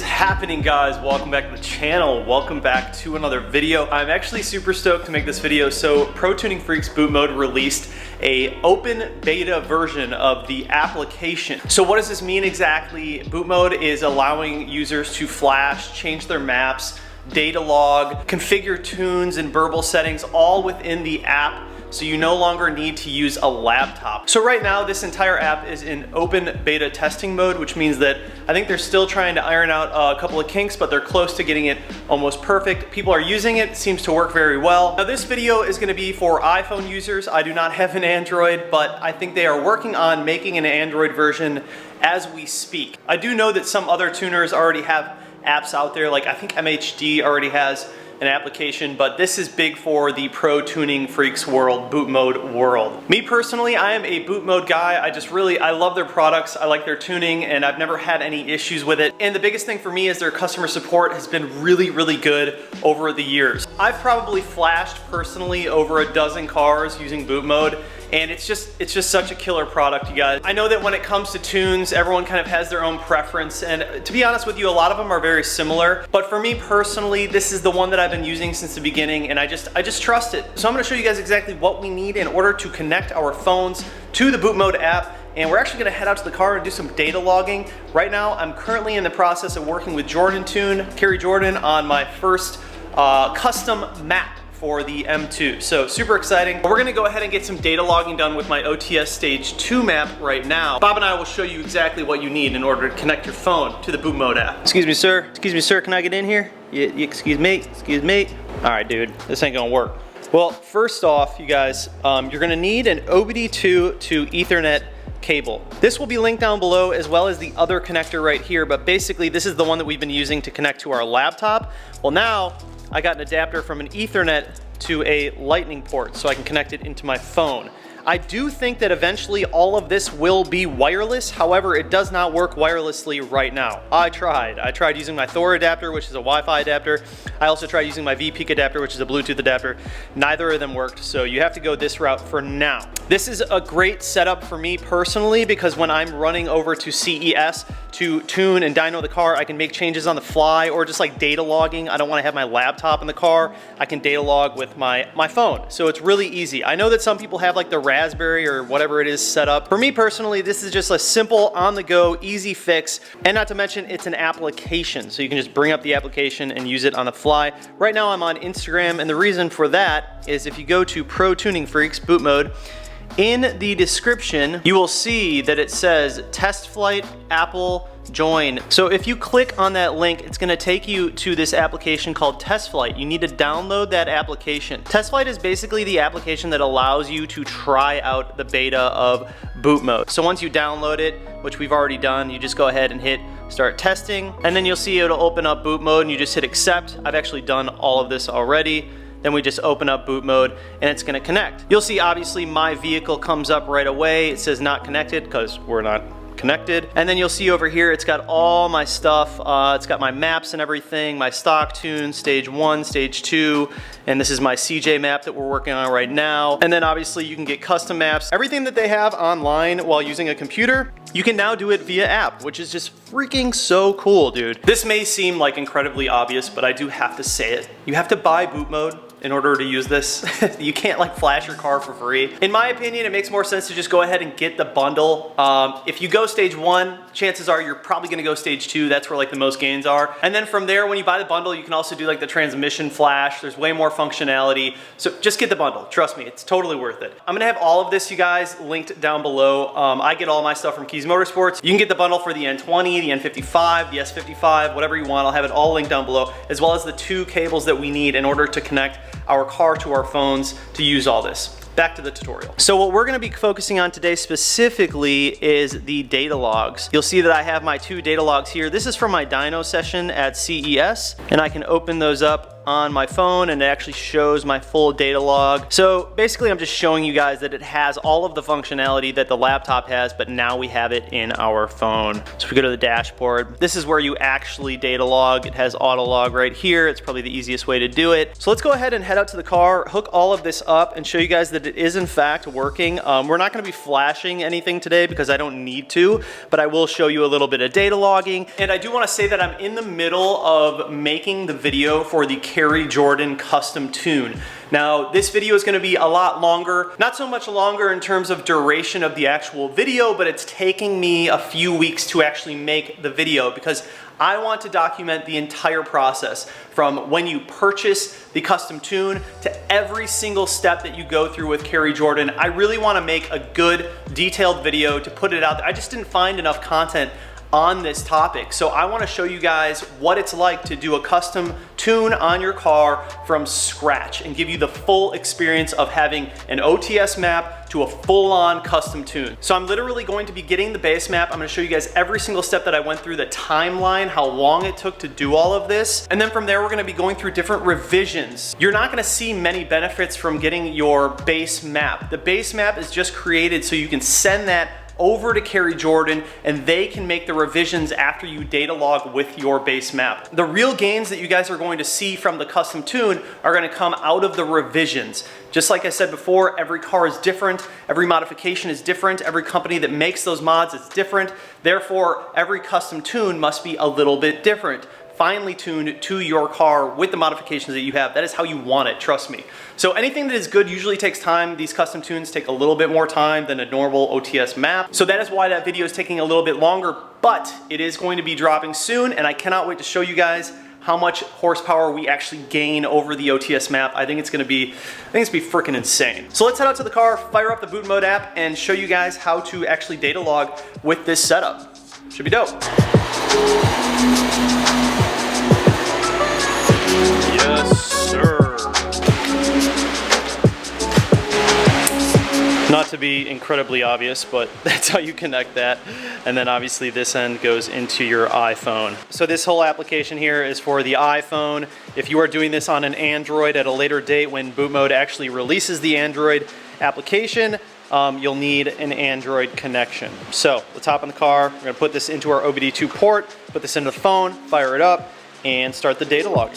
Happening, guys? Welcome back to the channel. Welcome back to another video. I'm actually super stoked to make this video. So ProTuning Freaks Boot Mode released a open beta version of the application. So what does this mean exactly? Boot Mode is allowing users to flash, change their maps, Datalog, configure tunes and burble settings all within the app, so you no longer need to use a laptop. So right now, this entire app is in open beta testing mode, which means that I think they're still trying to iron out a couple of kinks, but they're close to getting it almost perfect. People are using it, seems to work very well. Now this video is gonna be for iPhone users. I do not have an Android, but I think they are working on making an Android version as we speak. I do know that some other tuners already have apps out there, like I think MHD already has an application, but this is big for the ProTuning Freaks world, Boot Mode world. Me personally, I am a Boot Mode guy. I love their products. I like their tuning, and I've never had any issues with it. And the biggest thing for me is their customer support has been really, really good over the years. I've probably flashed personally over a dozen cars using Boot Mode, and it's just such a killer product, you guys. I know that when it comes to tunes, everyone kind of has their own preference, and to be honest with you, a lot of them are very similar. But for me personally, this is the one that I've been using since the beginning, and I just trust it. So I'm gonna show you guys exactly what we need in order to connect our phones to the Boot Mode app. And we're actually gonna head out to the car and do some data logging. Right now, I'm currently in the process of working with Jordan Tune, Kerry Jordan, on my first custom map for the M2. So super exciting. We're gonna go ahead and get some data logging done with my OTS Stage 2 map right now. Bob and I will show you exactly what you need in order to connect your phone to the Boot Mode app. Excuse me, sir. Excuse me, sir. Can I get in here? Excuse me. Excuse me. All right, dude. This ain't gonna work. Well, first off, you guys, you're gonna need an OBD2 to Ethernet cable. This will be linked down below, as well as the other connector right here, but basically this is the one that we've been using to connect to our laptop. Well, now I got an adapter from an Ethernet to a Lightning port so I can connect it into my phone. I do think that eventually all of this will be wireless. However, it does not work wirelessly right now. I tried using my Thor adapter, which is a Wi-Fi adapter. I also tried using my VPeak adapter, which is a Bluetooth adapter. Neither of them worked, so you have to go this route for now. This is a great setup for me personally, because when I'm running over to CES to tune and dyno the car, I can make changes on the fly, or just like data logging. I don't want to have my laptop in the car. I can data log with my phone. So it's really easy. I know that some people have like the Raspberry or whatever it is set up. For me personally, this is just a simple on-the-go, easy fix, and not to mention it's an application, so you can just bring up the application and use it on the fly. Right now I'm on Instagram, and the reason for that is if you go to ProTuning Freaks Boot Mode, in the description, you will see that it says test flight Apple join. So if you click on that link, it's gonna take you to this application called Test Flight. You need to download that application. Test Flight is basically the application that allows you to try out the beta of Boot Mode. So once you download it, which we've already done, you just go ahead and hit start testing, and then you'll see it'll open up Boot Mode and you just hit accept. I've actually done all of this already. Then we just open up Boot Mode and it's gonna connect. You'll see obviously my vehicle comes up right away. It says not connected because we're not connected. And then you'll see over here, it's got all my stuff. It's got my maps and everything, my stock tunes, Stage 1, Stage 2, and this is my CJ map that we're working on right now. And then obviously you can get custom maps. Everything that they have online while using a computer, you can now do it via app, which is just freaking so cool, dude. This may seem like incredibly obvious, but I do have to say it. You have to buy Boot Mode in order to use this. You can't like flash your car for free. In my opinion, it makes more sense to just go ahead and get the bundle. If you go stage 1, chances are you're probably gonna go stage 2. That's where like the most gains are. And then from there, when you buy the bundle, you can also do like the transmission flash. There's way more functionality. So just get the bundle. Trust me, it's totally worth it. I'm gonna have all of this, you guys, linked down below. I get all my stuff from Keys Motorsports. You can get the bundle for the N20, the N55, the S55, whatever you want. I'll have it all linked down below, as well as the 2 cables that we need in order to connect our car to our phones to use all this. Back to the tutorial. So what we're gonna be focusing on today specifically is the data logs. You'll see that I have my 2 data logs here. This is from my dyno session at CES, and I can open those up on my phone and it actually shows my full data log. So basically I'm just showing you guys that it has all of the functionality that the laptop has, but now we have it in our phone. So if we go to the dashboard, this is where you actually data log. It has auto log right here. It's probably the easiest way to do it. So let's go ahead and head out to the car, hook all of this up and show you guys that it is in fact working. We're not gonna be flashing anything today because I don't need to, but I will show you a little bit of data logging. And I do wanna say that I'm in the middle of making the video for the Carrie Jordan custom tune. Now, this video is gonna be a lot longer, not so much longer in terms of duration of the actual video, but it's taking me a few weeks to actually make the video because I want to document the entire process from when you purchase the custom tune to every single step that you go through with Carrie Jordan. I really wanna make a good, detailed video to put it out there. I just didn't find enough content on this topic. So I wanna show you guys what it's like to do a custom tune on your car from scratch and give you the full experience of having an OTS map to a full-on custom tune. So I'm literally going to be getting the base map. I'm gonna show you guys every single step that I went through, the timeline, how long it took to do all of this. And then from there, we're gonna be going through different revisions. You're not gonna see many benefits from getting your base map. The base map is just created so you can send that over to Carrie Jordan and they can make the revisions after you data log with your base map. The real gains that you guys are going to see from the custom tune are going to come out of the revisions. Just like I said before, every car is different, every modification is different, every company that makes those mods is different, therefore every custom tune must be a little bit different. Finely tuned to your car with the modifications that you have. That is how you want it, trust me. So anything that is good usually takes time. These custom tunes take a little bit more time than a normal OTS map. So that is why that video is taking a little bit longer, but it is going to be dropping soon and I cannot wait to show you guys how much horsepower we actually gain over the OTS map. I think it's gonna be freaking insane. So let's head out to the car, fire up the Boot Mode app and show you guys how to actually data log with this setup. Should be dope. Yes, sir. Not to be incredibly obvious, but that's how you connect that. And then obviously this end goes into your iPhone. So this whole application here is for the iPhone. If you are doing this on an Android at a later date when Boot Mode actually releases the Android application, you'll need an Android connection. So let's hop in the car. We're gonna put this into our OBD2 port, put this into the phone, fire it up, and start the data log.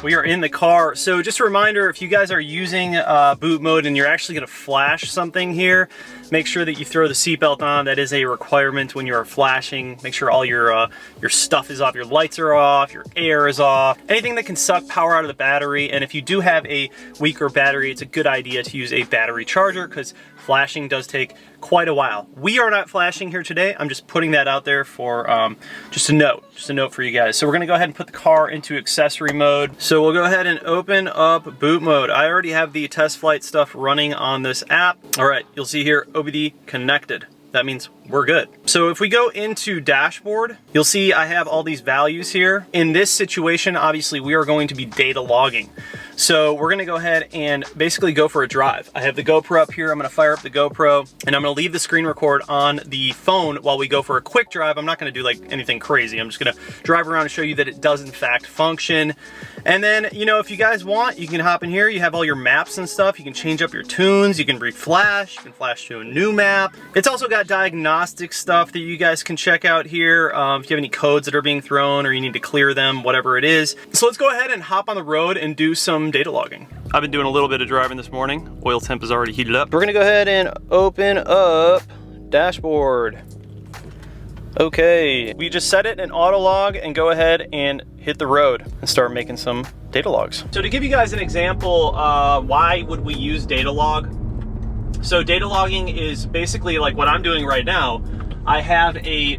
We are in the car. So just a reminder, if you guys are using boot mode and you're actually gonna flash something here, make sure that you throw the seatbelt on. That is a requirement when you're flashing. Make sure all your stuff is off, your lights are off, your air is off, anything that can suck power out of the battery. And if you do have a weaker battery, it's a good idea to use a battery charger because flashing does take quite a while. We are not flashing here today. I'm just putting that out there for just a note for you guys. So we're gonna go ahead and put the car into accessory mode. So we'll go ahead and open up boot mode. I already have the test flight stuff running on this app. All right, you'll see here OBD connected. That means we're good. So if we go into dashboard, you'll see I have all these values here. In this situation, obviously we are going to be data logging. So we're gonna go ahead and basically go for a drive. I have the GoPro up here. I'm gonna fire up the GoPro and I'm gonna leave the screen record on the phone while we go for a quick drive. I'm not gonna do like anything crazy. I'm just gonna drive around and show you that it does in fact function. And then, you know, if you guys want, you can hop in here. You have all your maps and stuff. You can change up your tunes. You can reflash. You can flash to a new map. It's also got diagnostic stuff that you guys can check out here. If you have any codes that are being thrown or you need to clear them, whatever it is. So let's go ahead and hop on the road and do some data logging. I've been doing a little bit of driving this morning. Oil temp is already heated up. We're gonna go ahead and open up dashboard. Okay, we just set it in auto log and go ahead and hit the road and start making some data logs. So to give you guys an example, why would we use Datalog? So data logging is basically like what I'm doing right now. I have a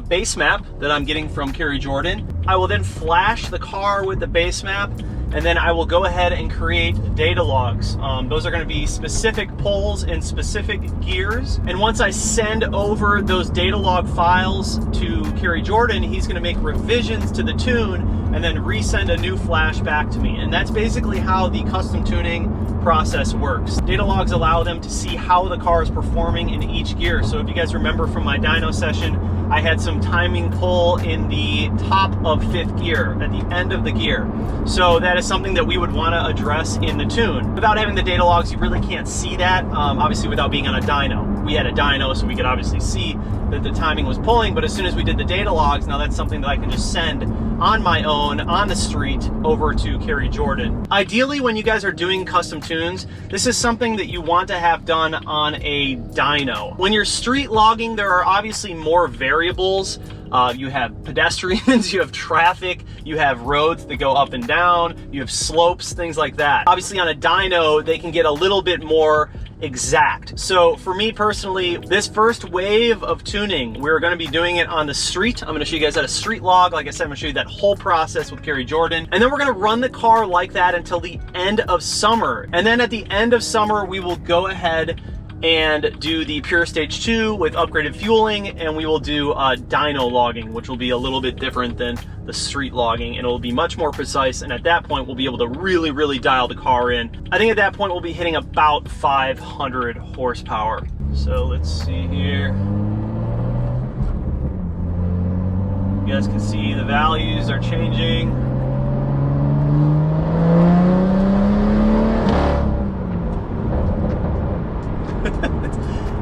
base map that I'm getting from Kerry Jordan. I will then flash the car with the base map, and then I will go ahead and create data logs. Those are gonna be specific poles in specific gears. And once I send over those data log files to Kerry Jordan, he's gonna make revisions to the tune and then resend a new flash back to me. And that's basically how the custom tuning process works. Data logs allow them to see how the car is performing in each gear. So if you guys remember from my dyno session, I had some timing pull in the top of 5th gear, at the end of the gear. So that is something that we would want to address in the tune. Without having the data logs, you really can't see that, obviously without being on a dyno. We had a dyno, so we could obviously see that the timing was pulling, but as soon as we did the data logs, now that's something that I can just send on my own, on the street, over to Kerry Jordan. Ideally, when you guys are doing custom tunes, this is something that you want to have done on a dyno. When you're street logging, there are obviously more variables. You have pedestrians, you have traffic, you have roads that go up and down, you have slopes, things like that. Obviously on a dyno, they can get a little bit more exact. So for me personally, this first wave of tuning, we're gonna be doing it on the street. I'm gonna show you guys how to street log. Like I said, I'm gonna show you that whole process with Kerry Jordan. And then we're gonna run the car like that until the end of summer. And then at the end of summer, we will go ahead and do the Pure Stage 2 with upgraded fueling, and we will do dyno logging, which will be a little bit different than the street logging, and it'll be much more precise, and at that point we'll be able to really dial the car in. I think at that point we'll be hitting about 500 horsepower. So let's see here. You guys can see the values are changing.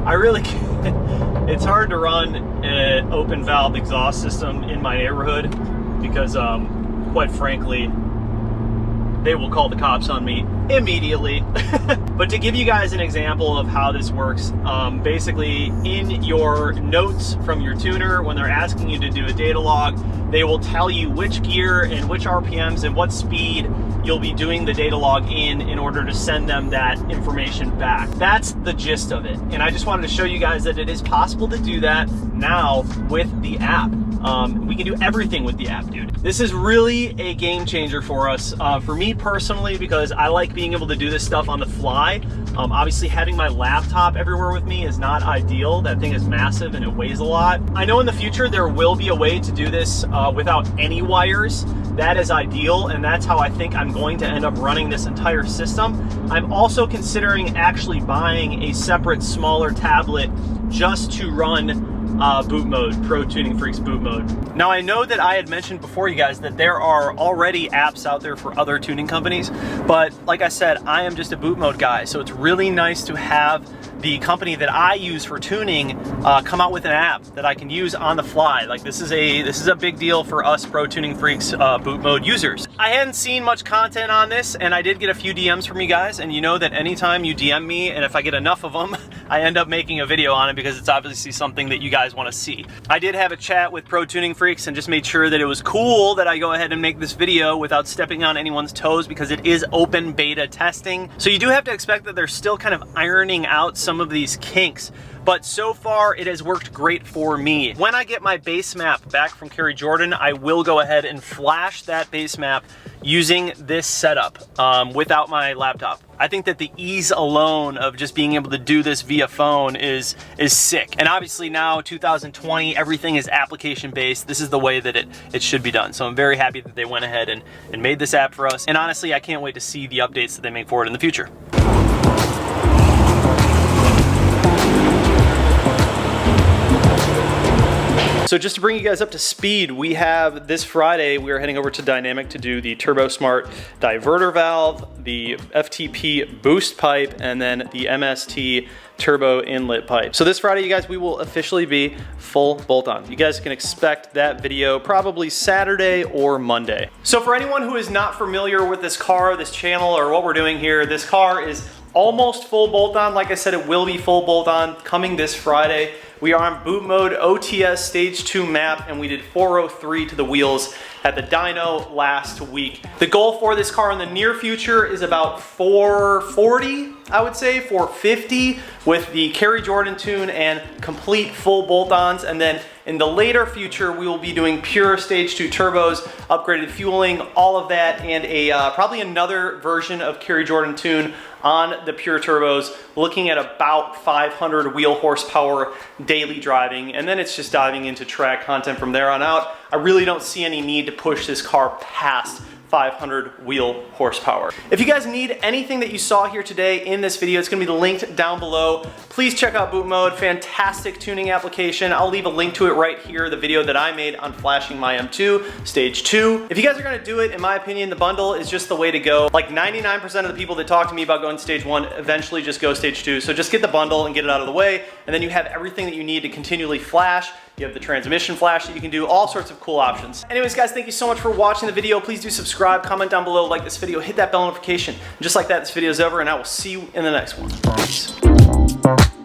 I really can't. It's hard to run an open valve exhaust system in my neighborhood because, quite frankly, they will call the cops on me immediately. But to give you guys an example of how this works, basically in your notes from your tuner, when they're asking you to do a data log, they will tell you which gear and which RPMs and what speed you'll be doing the data log in order to send them that information back. That's the gist of it. And I just wanted to show you guys that it is possible to do that now with the app. We can do everything with the app, dude. This is really a game changer for us. For me personally, because I like being able to do this stuff on the fly. Obviously having my laptop everywhere with me is not ideal. That thing is massive and it weighs a lot. I know in the future there will be a way to do this without any wires. That is ideal, and that's how I think I'm going to end up running this entire system. I'm also considering actually buying a separate smaller tablet just to run boot mode, ProTuning Freaks boot mode. Now I know that I had mentioned before, you guys, that there are already apps out there for other tuning companies, but like I said, I am just a boot mode guy, so it's really nice to have the company that I use for tuning come out with an app that I can use on the fly. Like this is a big deal for us ProTuning Freaks boot mode users. I hadn't seen much content on this, and I did get a few DMs from you guys, and you know that anytime you DM me, and if I get enough of them, I end up making a video on it because it's obviously something that you guys want to see. I did have a chat with ProTuning Freaks and just made sure that it was cool that I go ahead and make this video without stepping on anyone's toes, because it is open beta testing. So you do have to expect that they're still kind of ironing out some of these kinks, but so far it has worked great for me. When I get my base map back from Kerry Jordan, I will go ahead and flash that base map using this setup without my laptop. I think that the ease alone of just being able to do this via phone is sick. And obviously now, 2020, everything is application based. This is the way that it should be done. So I'm very happy that they went ahead and made this app for us. And honestly, I can't wait to see the updates that they make for it in the future. So just to bring you guys up to speed, we have this Friday, we are heading over to Dynamic to do the Turbo Smart diverter valve, the FTP boost pipe, and then the MST turbo inlet pipe. So this Friday, you guys, we will officially be full bolt-on. You guys can expect that video probably Saturday or Monday. So for anyone who is not familiar with this car, this channel, or what we're doing here, this car is almost full bolt-on. Like I said, it will be full bolt-on coming this Friday. We are on boot mode, OTS stage 2 map, and we did 403 to the wheels at the dyno last week. The goal for this car in the near future is about 440, I would say, 450 with the Kerry Jordan tune and complete full bolt-ons. And then in the later future, we will be doing pure stage 2 turbos, upgraded fueling, all of that, and probably another version of Kerry Jordan tune on the pure turbos, looking at about 500 wheel horsepower daily driving. And then it's just diving into track content from there on out. I really don't see any need to push this car past 500 wheel horsepower. If you guys need anything that you saw here today in this video, it's gonna be linked down below. Please check out Boot Mode, fantastic tuning application. I'll leave a link to it right here, the video that I made on flashing my M2 stage 2. If you guys are gonna do it, in my opinion, the bundle is just the way to go. Like 99% of the people that talk to me about going stage 1 eventually just go stage 2. So just get the bundle and get it out of the way, and then you have everything that you need to continually flash. You have the transmission flash that you can do, all sorts of cool options. Anyways, guys, thank you so much for watching the video. Please do subscribe, comment down below, like this video, hit that bell notification. And just like that, this video is over, and I will see you in the next one. Peace.